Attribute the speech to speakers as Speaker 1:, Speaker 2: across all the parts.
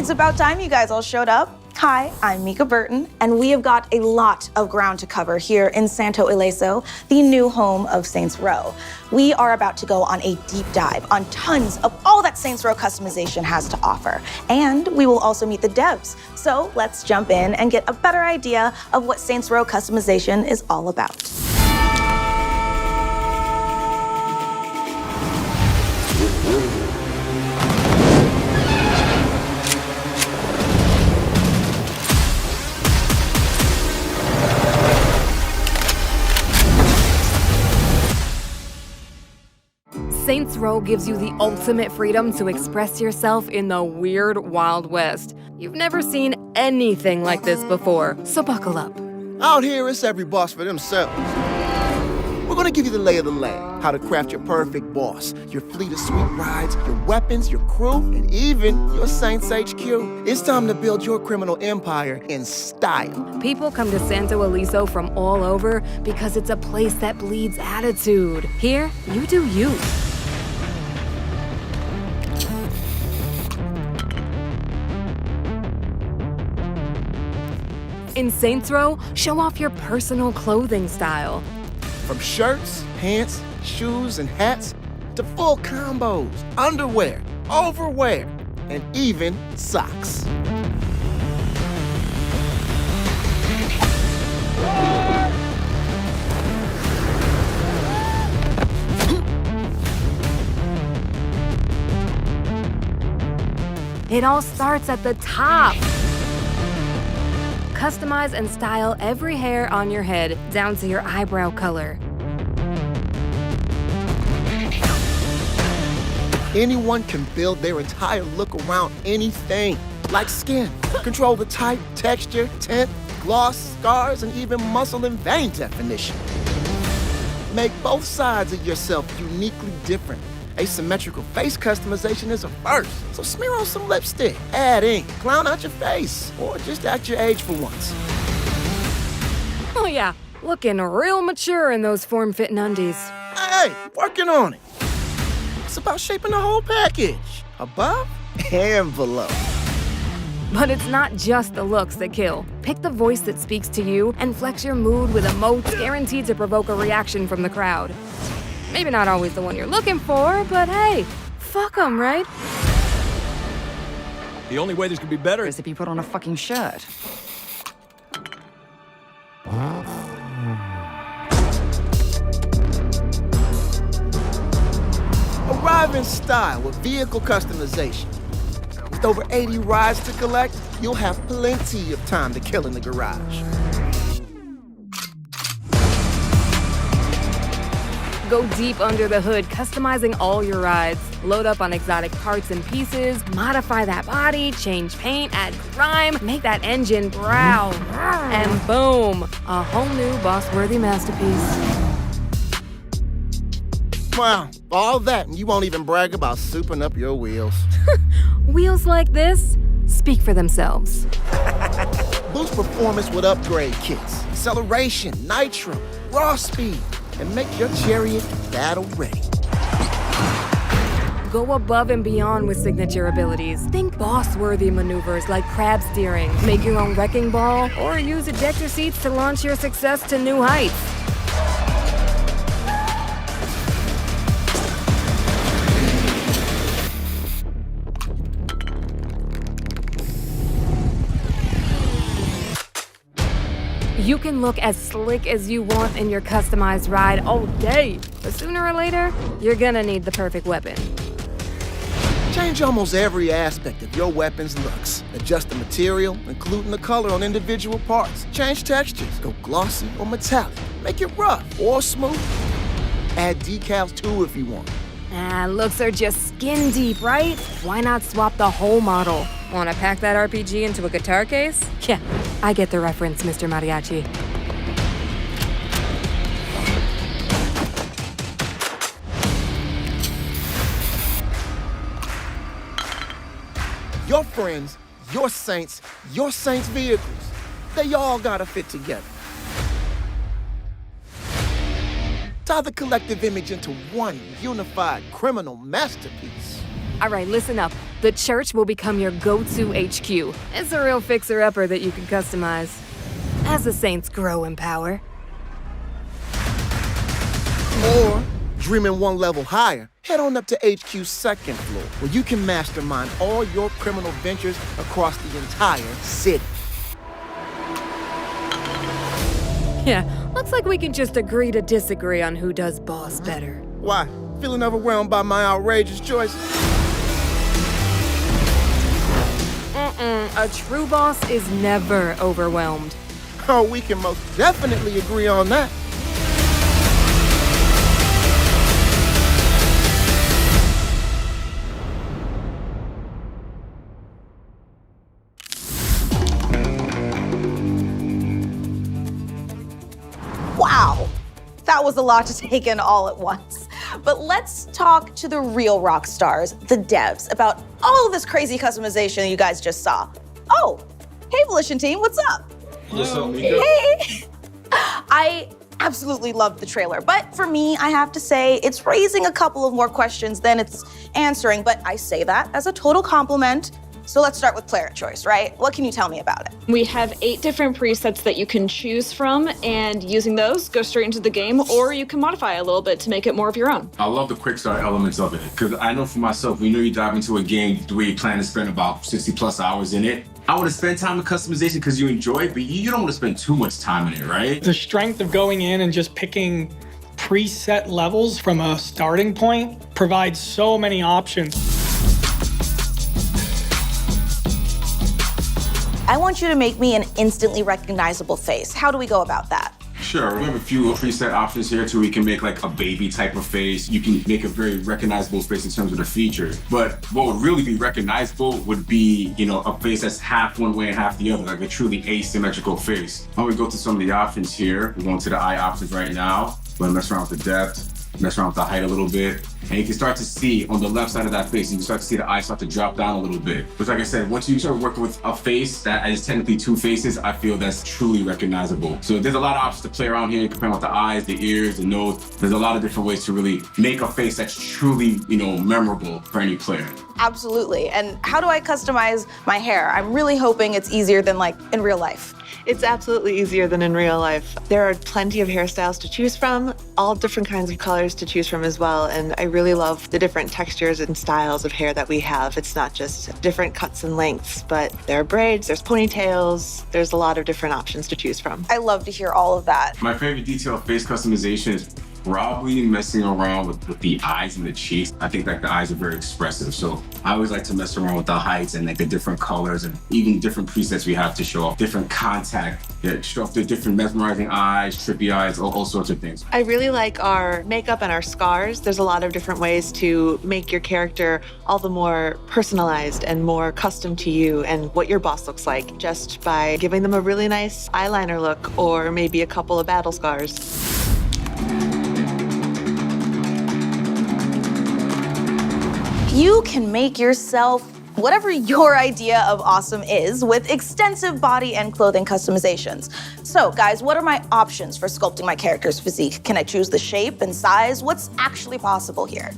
Speaker 1: It's about time you guys all showed up. Hi, I'm Mika Burton, and we have got a lot of ground to cover here in Santo Ileso, the new home of Saints Row. We are about to go on a deep dive on tons of all that Saints Row customization has to offer. And we will also meet the devs. So let's jump in and get a better idea of what Saints Row customization is all about.
Speaker 2: Saints Row gives you the ultimate freedom to express yourself in the weird Wild West. You've never seen anything like this before, so buckle up.
Speaker 3: Out here, it's every boss for themselves. We're gonna give you the lay of the land, how to craft your perfect boss, your fleet of sweet rides, your weapons, your crew, and even your Saints HQ. It's time to build your criminal empire in style.
Speaker 2: People come to Santo Ileso from all over because it's a place that bleeds attitude. Here, you do you. In Saints Row, show off your personal clothing style.
Speaker 3: From shirts, pants, shoes, and hats, to full combos, underwear, overwear, and even socks.
Speaker 2: It all starts at the top. Customize and style every hair on your head down to your eyebrow color.
Speaker 3: Anyone can build their entire look around anything, like skin. Control the type, texture, tint, gloss, scars, and even muscle and vein definition. Make both sides of yourself uniquely different. Asymmetrical face customization is a first, so smear on some lipstick, add ink, clown out your face, or just act your age for once.
Speaker 2: Oh yeah, looking real mature in those form-fitting undies.
Speaker 3: Hey, working on it. It's about shaping the whole package, above and below.
Speaker 2: But it's not just the looks that kill. Pick the voice that speaks to you and flex your mood with emotes guaranteed to provoke a reaction from the crowd. Maybe not always the one you're looking for, but hey, fuck 'em, right?
Speaker 4: The only way this could be better
Speaker 5: Is if you put on a fucking shirt.
Speaker 3: Arrive in style with vehicle customization. With over 80 rides to collect, you'll have plenty of time to kill in the garage.
Speaker 2: Go deep under the hood, customizing all your rides. Load up on exotic parts and pieces, modify that body, change paint, add grime, make that engine growl. And boom, a whole new boss-worthy masterpiece.
Speaker 3: Wow, all that and you won't even brag about souping up your wheels.
Speaker 2: Wheels like this speak for themselves.
Speaker 3: Boost performance with upgrade kits, acceleration, nitro, raw speed, and make your chariot battle ready.
Speaker 2: Go above and beyond with signature abilities. Think boss-worthy maneuvers like crab steering, make your own wrecking ball, or use ejector seats to launch your success to new heights. You can look as slick as you want in your customized ride all day, but sooner or later, you're gonna need the perfect weapon.
Speaker 3: Change almost every aspect of your weapon's looks. Adjust the material, including the color on individual parts. Change textures, go glossy or metallic. Make it rough or smooth. Add decals too if you want.
Speaker 2: Looks are just skin deep, right? Why not swap the whole model? Wanna pack that RPG into a guitar case? Yeah, I get the reference, Mr. Mariachi.
Speaker 3: Your friends, your Saints vehicles, they all gotta fit together. Tie the collective image into one unified criminal masterpiece.
Speaker 2: All right, listen up. the church will become your go-to HQ. It's a real fixer-upper that you can customize as the Saints grow in power.
Speaker 3: Or, dreaming one level higher, head on up to HQ's second floor, where you can mastermind all your criminal ventures across the entire city.
Speaker 2: Yeah, looks like we can just agree to disagree on who does boss better.
Speaker 3: Why? Feeling overwhelmed by my outrageous choice?
Speaker 2: A true boss is never overwhelmed.
Speaker 3: Oh, we can most definitely agree on that.
Speaker 1: Wow, that was a lot to take in all at once. But let's talk to the real rock stars, the devs, about all of this crazy customization you guys just saw. Oh, hey Volition team, what's up?
Speaker 4: What's up, Mika?
Speaker 1: Hey! I absolutely loved the trailer, but for me, I have to say, it's raising a couple of more questions than it's answering, but I say that as a total compliment. So let's start with player choice, right? What can you tell me about it?
Speaker 5: We have 8 different presets that you can choose from, and using those, go straight into the game, or you can modify a little bit to make it more of your own.
Speaker 4: I love the quick start elements of it, because I know for myself, when you dive into a game the way you plan to spend about 60 plus hours in it, I want to spend time with customization because you enjoy it, but you don't want to spend too much time in it, right?
Speaker 6: The strength of going in and just picking preset levels from a starting point provides so many options.
Speaker 1: I want you to make me an instantly recognizable face. How do we go about that?
Speaker 4: Sure, we have a few preset options here too. We can make like a baby type of face. You can make a very recognizable face in terms of the features. But what would really be recognizable would be, a face that's half one way and half the other, like a truly asymmetrical face. When we go to some of the options here, we're going to the eye options right now. We're gonna mess around with the depth, mess around with the height a little bit. And you can start to see on the left side of that face, you can start to see the eyes start to drop down a little bit. But like I said, once you start working with a face that is technically 2 faces, I feel that's truly recognizable. So there's a lot of options to play around here, comparing with the eyes, the ears, the nose. There's a lot of different ways to really make a face that's truly, memorable for any player.
Speaker 1: Absolutely. And how do I customize my hair? I'm really hoping it's easier than like in real life.
Speaker 7: It's absolutely easier than in real life. There are plenty of hairstyles to choose from, all different kinds of colors to choose from as well, and I really love the different textures and styles of hair that we have. It's not just different cuts and lengths, but there are braids, there's ponytails, there's a lot of different options to choose from.
Speaker 1: I love to hear all of that.
Speaker 4: My favorite detail of face customization is probably messing around with the eyes and the cheeks. I think like the eyes are very expressive. So I always like to mess around with the heights and like the different colors and even different presets we have to show off different contact, show off the different mesmerizing eyes, trippy eyes, all sorts of things.
Speaker 7: I really like our makeup and our scars. There's a lot of different ways to make your character all the more personalized and more custom to you and what your boss looks like, just by giving them a really nice eyeliner look or maybe a couple of battle scars.
Speaker 1: You can make yourself whatever your idea of awesome is with extensive body and clothing customizations. So guys, what are my options for sculpting my character's physique? Can I choose the shape and size? What's actually possible here?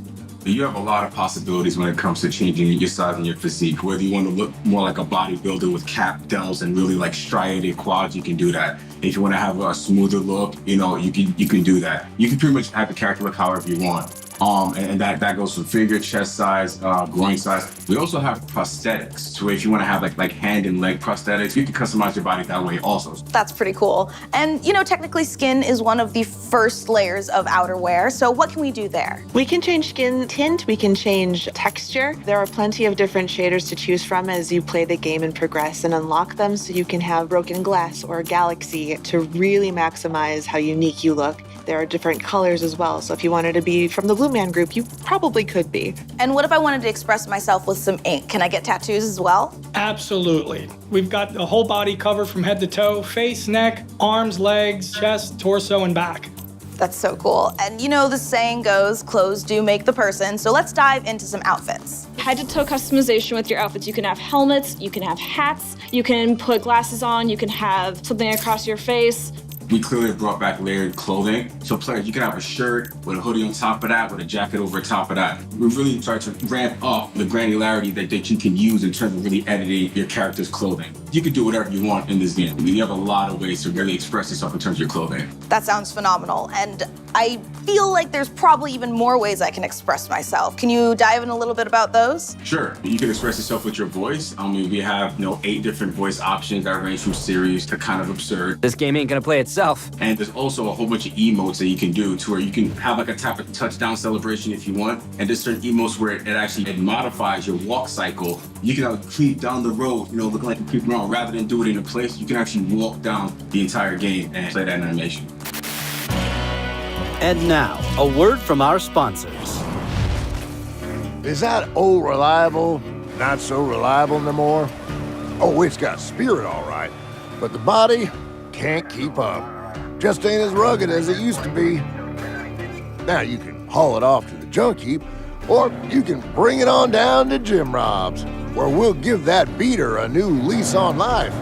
Speaker 4: You have a lot of possibilities when it comes to changing your size and your physique. Whether you want to look more like a bodybuilder with cap delts and really like striated quads, you can do that. If you want to have a smoother look, you can do that. You can pretty much have the character look however you want. And that goes from figure, chest size, groin size. We also have prosthetics. So if you want to have like hand and leg prosthetics, you can customize your body that way also.
Speaker 1: That's pretty cool. And technically skin is one of the first layers of outerwear. So what can we do there?
Speaker 7: We can change skin tint, we can change texture. There are plenty of different shaders to choose from as you play the game and progress and unlock them, so you can have broken glass or galaxy to really maximize how unique you look. There are different colors as well, so if you wanted to be from the Blue Man Group, you probably could be.
Speaker 1: And what if I wanted to express myself with some ink? Can I get tattoos as well?
Speaker 6: Absolutely. We've got the whole body covered from head to toe, face, neck, arms, legs, chest, torso, and back.
Speaker 1: That's so cool. And the saying goes, clothes do make the person. So let's dive into some outfits.
Speaker 5: Head to toe customization with your outfits. You can have helmets, you can have hats, you can put glasses on, you can have something across your face.
Speaker 4: we clearly brought back layered clothing. So players, you can have a shirt with a hoodie on top of that, with a jacket over top of that. We really started to ramp up the granularity that you can use in terms of really editing your character's clothing. You can do whatever you want in this game. You have a lot of ways to really express yourself in terms of your clothing.
Speaker 1: That sounds phenomenal, and I feel like there's probably even more ways I can express myself. Can you dive in a little bit about those?
Speaker 4: Sure, you can express yourself with your voice. We have 8 different voice options that range from serious to kind of absurd.
Speaker 8: This game ain't gonna play itself.
Speaker 4: And there's also a whole bunch of emotes that you can do to where you can have like a type of touchdown celebration if you want. And there's certain emotes where it modifies your walk cycle. You can creep down the road, looking like you're creeping around. Rather than do it in a place, you can actually walk down the entire game and play that animation.
Speaker 9: And now, a word from our sponsors.
Speaker 10: Is that old reliable not so reliable no more? Oh, it's got spirit all right, but the body can't keep up. Just ain't as rugged as it used to be. Now you can haul it off to the junk heap, or you can bring it on down to Jim Rob's, where we'll give that beater a new lease on life.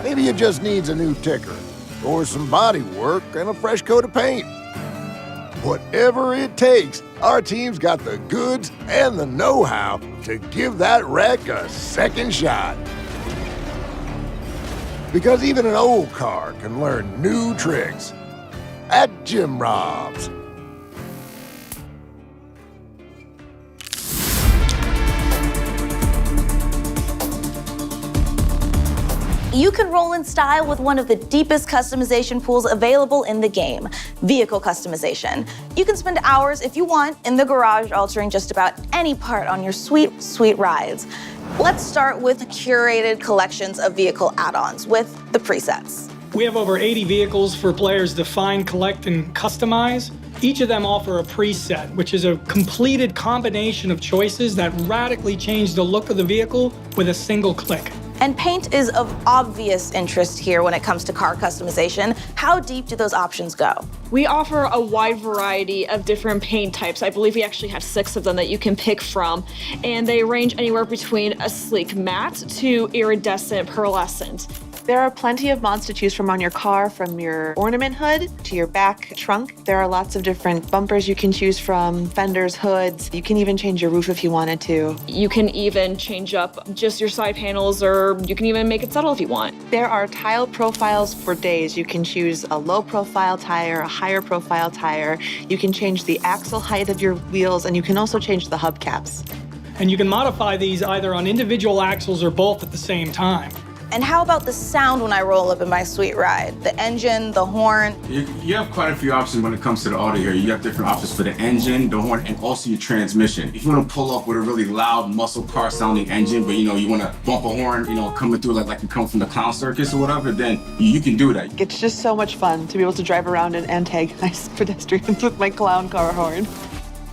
Speaker 10: Maybe it just needs a new ticker, or some body work and a fresh coat of paint. Whatever it takes, our team's got the goods and the know-how to give that wreck a second shot. Because even an old car can learn new tricks at Jim Rob's.
Speaker 1: You can roll in style with one of the deepest customization pools available in the game, vehicle customization. You can spend hours, if you want, in the garage altering just about any part on your sweet, sweet rides. Let's start with curated collections of vehicle add-ons with the presets.
Speaker 6: We have over 80 vehicles for players to find, collect, and customize. Each of them offer a preset, which is a completed combination of choices that radically change the look of the vehicle with a single click.
Speaker 1: And paint is of obvious interest here when it comes to car customization. How deep do those options go?
Speaker 5: We offer a wide variety of different paint types. I believe we actually have 6 of them that you can pick from, and they range anywhere between a sleek matte to iridescent pearlescent.
Speaker 7: There are plenty of mods to choose from on your car, from your ornament hood to your back trunk. There are lots of different bumpers you can choose from, fenders, hoods. You can even change your roof if you wanted to.
Speaker 5: You can even change up just your side panels, or you can even make it subtle if you want.
Speaker 7: There are tile profiles for days. You can choose a low profile tire, a higher profile tire. You can change the axle height of your wheels, and you can also change the hubcaps.
Speaker 6: And you can modify these either on individual axles or both at the same time.
Speaker 1: And how about the sound when I roll up in my sweet ride? The engine, the horn.
Speaker 4: You have quite a few options when it comes to the audio here. You have different options for the engine, the horn, and also your transmission. If you want to pull up with a really loud muscle car sounding engine, but you want to bump a horn, coming through like you come from the clown circus or whatever, then you can do that.
Speaker 7: It's just so much fun to be able to drive around and antagonize pedestrians with my clown car horn.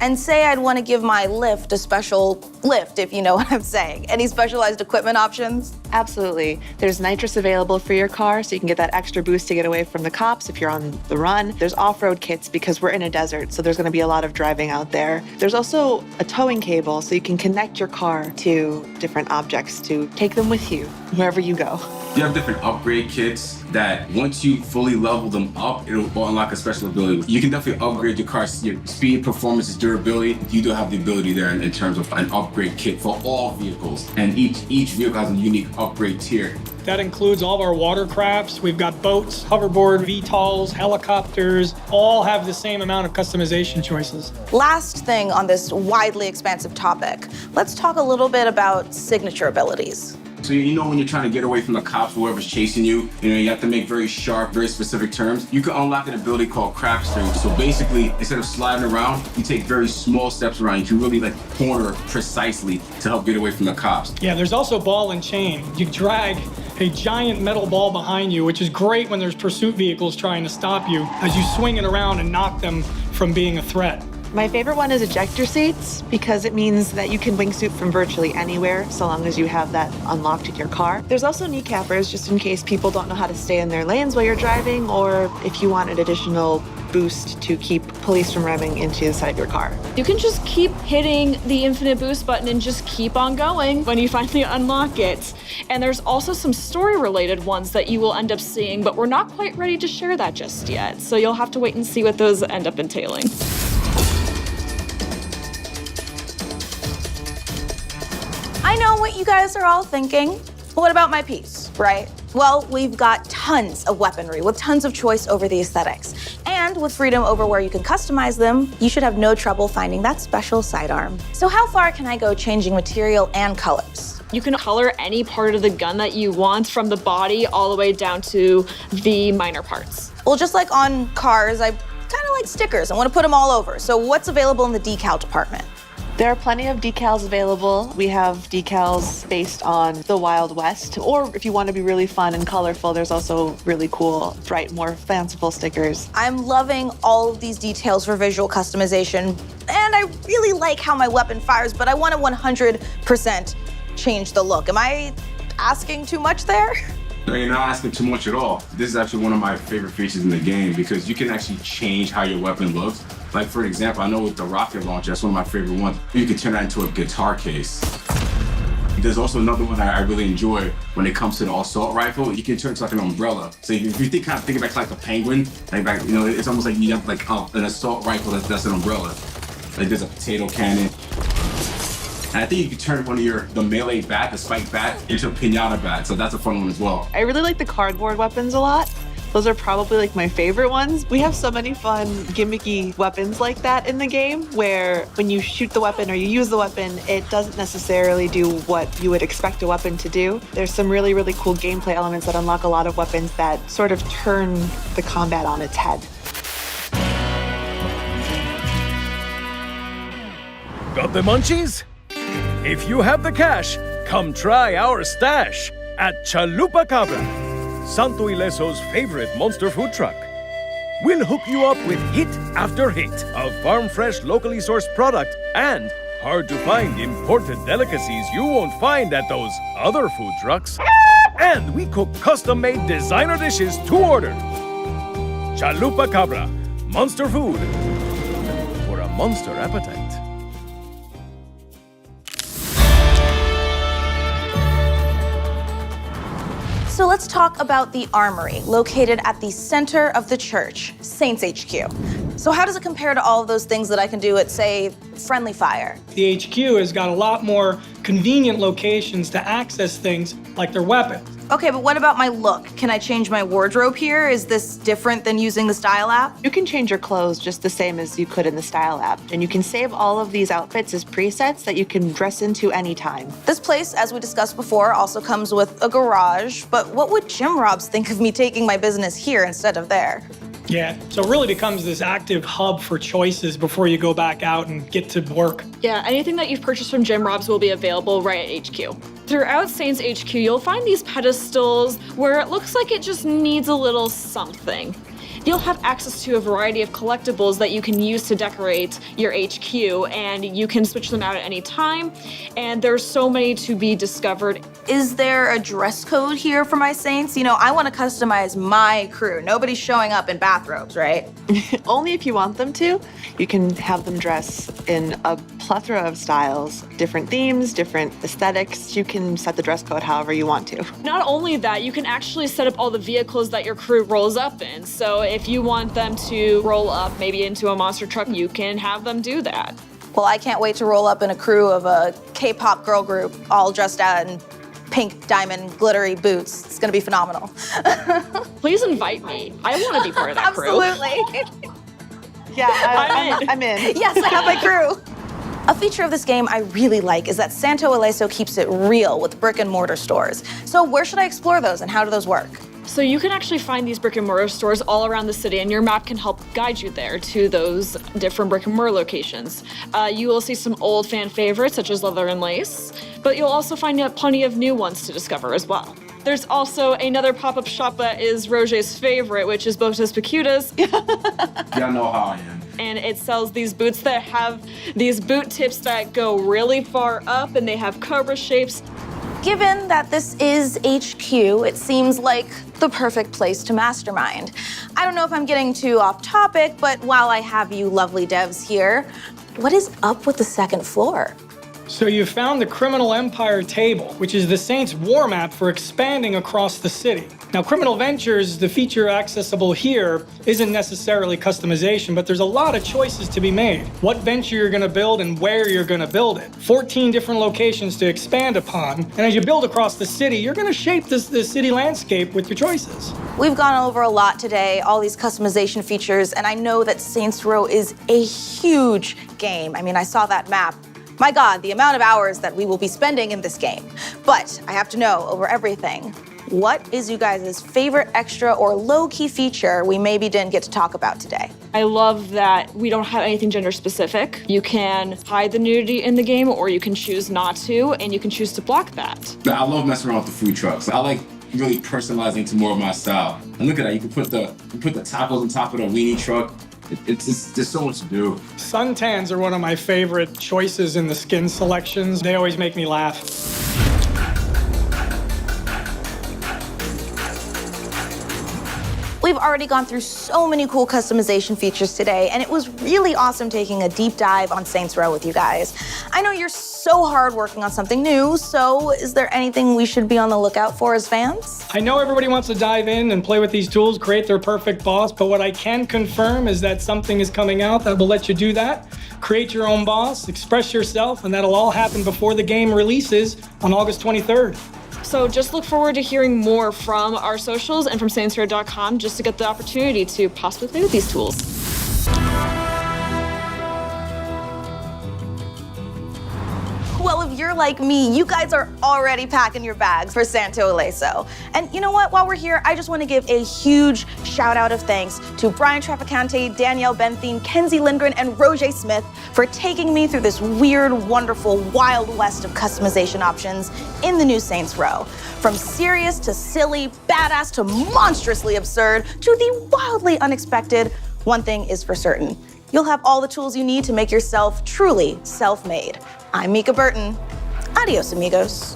Speaker 1: And say I'd want to give my lift a special lift, if you know what I'm saying. Any specialized equipment options?
Speaker 7: Absolutely. There's nitrous available for your car, so you can get that extra boost to get away from the cops if you're on the run. There's off-road kits because we're in a desert, so there's going to be a lot of driving out there. There's also a towing cable, so you can connect your car to different objects to take them with you wherever you go.
Speaker 4: You have different upgrade kits that once you fully level them up, it'll unlock a special ability. You can definitely upgrade your car's your speed, performance, durability. You do have the ability there in terms of an upgrade kit for all vehicles. And each vehicle has a unique upgrade tier.
Speaker 6: That includes all of our watercrafts. We've got boats, hoverboard, VTOLs, helicopters, all have the same amount of customization choices.
Speaker 1: Last thing on this widely expansive topic, let's talk a little bit about signature abilities.
Speaker 4: So when you're trying to get away from the cops, whoever's chasing you, you have to make very sharp, very specific turns. You can unlock an ability called crab string. So basically, instead of sliding around, you take very small steps around. You can really corner precisely to help get away from the cops.
Speaker 6: Yeah, there's also ball and chain. You drag a giant metal ball behind you, which is great when there's pursuit vehicles trying to stop you as you swing it around and knock them from being a threat.
Speaker 7: My favorite one is ejector seats because it means that you can wingsuit from virtually anywhere so long as you have that unlocked in your car. There's also kneecappers just in case people don't know how to stay in their lanes while you're driving, or if you want an additional boost to keep police from ramming into the side of your car.
Speaker 5: You can just keep hitting the infinite boost button and just keep on going when you finally unlock it. And there's also some story-related ones that you will end up seeing, but we're not quite ready to share that just yet. So you'll have to wait and see what those end up entailing.
Speaker 1: I know what you guys are all thinking. What about my piece, right? Well, we've got tons of weaponry with tons of choice over the aesthetics. And with freedom over where you can customize them, you should have no trouble finding that special sidearm. So how far can I go changing material and colors?
Speaker 5: You can color any part of the gun that you want, from the body all the way down to the minor parts.
Speaker 1: Well, just like on cars, I kind of like stickers. I want to put them all over. So what's available in the decal department?
Speaker 7: There are plenty of decals available. We have decals based on the Wild West, or if you want to be really fun and colorful, there's also really cool, bright, more fanciful stickers.
Speaker 1: I'm loving all of these details for visual customization, and I really like how my weapon fires, but I want to 100% change the look. Am I asking too much there?
Speaker 4: No, you're not asking too much at all. This is actually one of my favorite features in the game because you can actually change how your weapon looks. Like, for example, I know with the rocket launcher, that's one of my favorite ones. You can turn that into a guitar case. There's also another one I really enjoy when it comes to the assault rifle. You can turn it to like an umbrella. So if you think back to like a penguin, it's almost like you have like an assault rifle that's an umbrella. Like there's a potato cannon. And I think you can turn the melee bat, the spike bat, into a pinata bat. So that's a fun one as well.
Speaker 7: I really like the cardboard weapons a lot. Those are probably like my favorite ones. We have so many fun gimmicky weapons like that in the game where when you shoot the weapon or you use the weapon, it doesn't necessarily do what you would expect a weapon to do. There's some really, really cool gameplay elements that unlock a lot of weapons that sort of turn the combat on its head.
Speaker 8: Got the munchies? If you have the cash, come try our stash at Chalupa Cabra, Santo Ileso's favorite monster food truck. We'll hook you up with hit after hit of farm-fresh, locally sourced product and hard-to-find imported delicacies you won't find at those other food trucks. And we cook custom-made designer dishes to order. Chalupa Cabra, monster food for a monster appetite.
Speaker 1: So let's talk about the armory, located at the center of the church, Saints HQ. So how does it compare to all of those things that I can do at, say, Friendly Fire?
Speaker 6: The HQ has got a lot more convenient locations to access things like their weapons.
Speaker 1: Okay, but what about my look? Can I change my wardrobe here? Is this different than using the Style app?
Speaker 7: You can change your clothes just the same as you could in the Style app, and you can save all of these outfits as presets that you can dress into anytime.
Speaker 1: This place, as we discussed before, also comes with a garage, but what would Jim Robs think of me taking my business here instead of there?
Speaker 6: Yeah, so it really becomes this active hub for choices before you go back out and get to work.
Speaker 5: Yeah, anything that you've purchased from Jim Robs will be available right at HQ. Throughout Saints HQ, you'll find these pedestals where it looks like it just needs a little something. You'll have access to a variety of collectibles that you can use to decorate your HQ, and you can switch them out at any time, and there's so many to be discovered.
Speaker 1: Is there a dress code here for my Saints? You know, I want to customize my crew. Nobody's showing up in bathrobes, right?
Speaker 7: Only if you want them to. You can have them dress in a plethora of styles, different themes, different aesthetics. You can set the dress code however you want to.
Speaker 5: Not only that, you can actually set up all the vehicles that your crew rolls up in. So if you want them to roll up maybe into a monster truck, you can have them do that.
Speaker 1: Well, I can't wait to roll up in a crew of a K-pop girl group all dressed out in pink diamond glittery boots. It's gonna be phenomenal.
Speaker 5: Please invite me. I want to be part of that crew.
Speaker 1: Absolutely.
Speaker 7: Yeah, I'm in.
Speaker 1: Yes, I have my crew. A feature of this game I really like is that Santo Ileso keeps it real with brick and mortar stores. So where should I explore those and how do those work?
Speaker 5: So you can actually find these brick and mortar stores all around the city, and your map can help guide you there to those different brick and mortar locations. You will see some old fan favorites such as Leather and Lace, but you'll also find plenty of new ones to discover as well. There's also another pop-up shop that is Roger's favorite, which is Botas Picudas.
Speaker 4: Y'all know how I am.
Speaker 5: And it sells these boots that have these boot tips that go really far up, and they have cobra shapes.
Speaker 1: Given that this is HQ, it seems like the perfect place to mastermind. I don't know if I'm getting too off topic, but while I have you lovely devs here, what is up with the second floor?
Speaker 6: So you found the Criminal Empire table, which is the Saints' war map for expanding across the city. Now, Criminal Ventures, the feature accessible here, isn't necessarily customization, but there's a lot of choices to be made. What venture you're gonna build and where you're gonna build it. 14 different locations to expand upon, and as you build across the city, you're gonna shape the city landscape with your choices.
Speaker 1: We've gone over a lot today, all these customization features, and I know that Saints Row is a huge game. I mean, I saw that map. My God, the amount of hours that we will be spending in this game. But I have to know, over everything, what is you guys' favorite extra or low-key feature we maybe didn't get to talk about today?
Speaker 5: I love that we don't have anything gender specific. You can hide the nudity in the game, or you can choose not to, and you can choose to block that.
Speaker 4: I love messing around with the food trucks. I like really personalizing to more of my style. And look at that, you can put the tacos on top of the weenie truck. There's so much to do.
Speaker 6: Suntans are one of my favorite choices in the skin selections. They always make me laugh.
Speaker 1: We've already gone through so many cool customization features today, and it was really awesome taking a deep dive on Saints Row with you guys. I know you're so hard working on something new, so is there anything we should be on the lookout for as fans?
Speaker 6: I know everybody wants to dive in and play with these tools, create their perfect boss, but what I can confirm is that something is coming out that will let you do that. Create your own boss, express yourself, and that'll all happen before the game releases on August 23rd.
Speaker 5: So just look forward to hearing more from our socials and from SaintsRow.com just to get the opportunity to possibly play with these tools.
Speaker 1: Well, if you're like me, you guys are already packing your bags for Santo Ileso. And you know what? While we're here, I just want to give a huge shout out of thanks to Brian Traficante, Danielle Benthine, Kenzie Lindgren, and Roger Smith for taking me through this weird, wonderful, wild west of customization options in the new Saints Row. From serious to silly, badass to monstrously absurd to the wildly unexpected, one thing is for certain. You'll have all the tools you need to make yourself truly self-made. I'm Mika Burton. Adios, amigos.